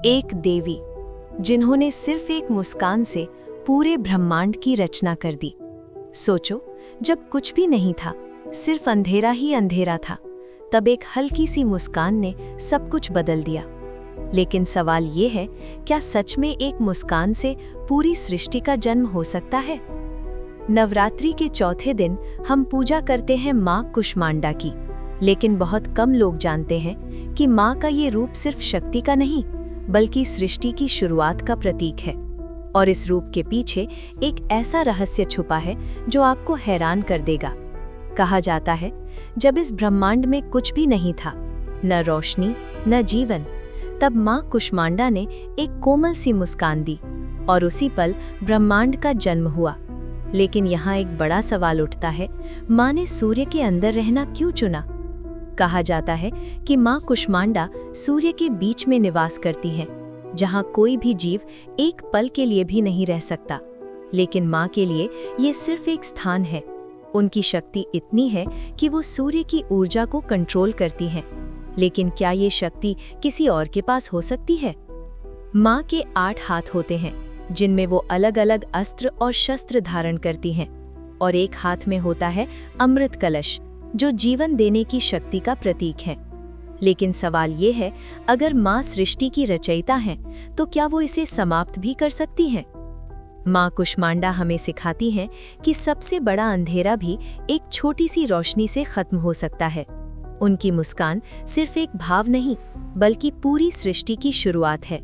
एक देवी जिन्होंने सिर्फ एक मुस्कान से पूरे ब्रह्मांड की रचना कर दी। सोचो, जब कुछ भी नहीं था, सिर्फ अंधेरा ही अंधेरा था, तब एक हल्की सी मुस्कान ने सब कुछ बदल दिया। लेकिन सवाल ये है, क्या सच में एक मुस्कान से पूरी सृष्टि का जन्म हो सकता है? नवरात्रि के चौथे दिन हम पूजा करते हैं माँ कुष्मांडा की, लेकिन बहुत कम लोग जानते हैं कि माँ का ये रूप सिर्फ शक्ति का नहीं, बल्कि सृष्टि की शुरुआत का प्रतीक है। और इस रूप के पीछे एक ऐसा रहस्य छुपा है जो आपको हैरान कर देगा। कहा जाता है, जब इस ब्रह्मांड में कुछ भी नहीं था, न रोशनी न जीवन, तब माँ कुष्मांडा ने एक कोमल सी मुस्कान दी और उसी पल ब्रह्मांड का जन्म हुआ। लेकिन यहाँ एक बड़ा सवाल उठता है, माँ ने सूर्य के अंदर रहना क्यों चुना? कहा जाता है कि माँ कुष्मांडा सूर्य के बीच में निवास करती हैं, जहाँ कोई भी जीव एक पल के लिए भी नहीं रह सकता। लेकिन माँ के लिए ये सिर्फ एक स्थान है। उनकी शक्ति इतनी है कि वो सूर्य की ऊर्जा को कंट्रोल करती हैं। लेकिन क्या ये शक्ति किसी और के पास हो सकती है? माँ के 8 हाथ होते हैं, जिनमें वो अलग अलग अस्त्र और शस्त्र धारण करती हैं, और एक हाथ में होता है अमृत कलश, जो जीवन देने की शक्ति का प्रतीक है। लेकिन सवाल ये है, अगर माँ सृष्टि की रचयिता हैं, तो क्या वो इसे समाप्त भी कर सकती हैं? माँ कुष्मांडा हमें सिखाती हैं कि सबसे बड़ा अंधेरा भी एक छोटी सी रोशनी से खत्म हो सकता है। उनकी मुस्कान सिर्फ एक भाव नहीं, बल्कि पूरी सृष्टि की शुरुआत है।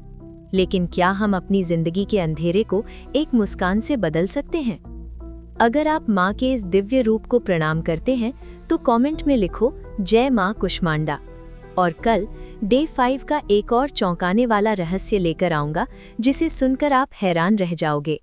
लेकिन क्या हम अपनी जिंदगी के अंधेरे को एक मुस्कान से बदल सकते हैं? अगर आप माँ के इस दिव्य रूप को प्रणाम करते हैं, तो कमेंट में लिखो जय माँ कुष्मांडा। और कल डे 5 का एक और चौंकाने वाला रहस्य लेकर आऊंगा, जिसे सुनकर आप हैरान रह जाओगे।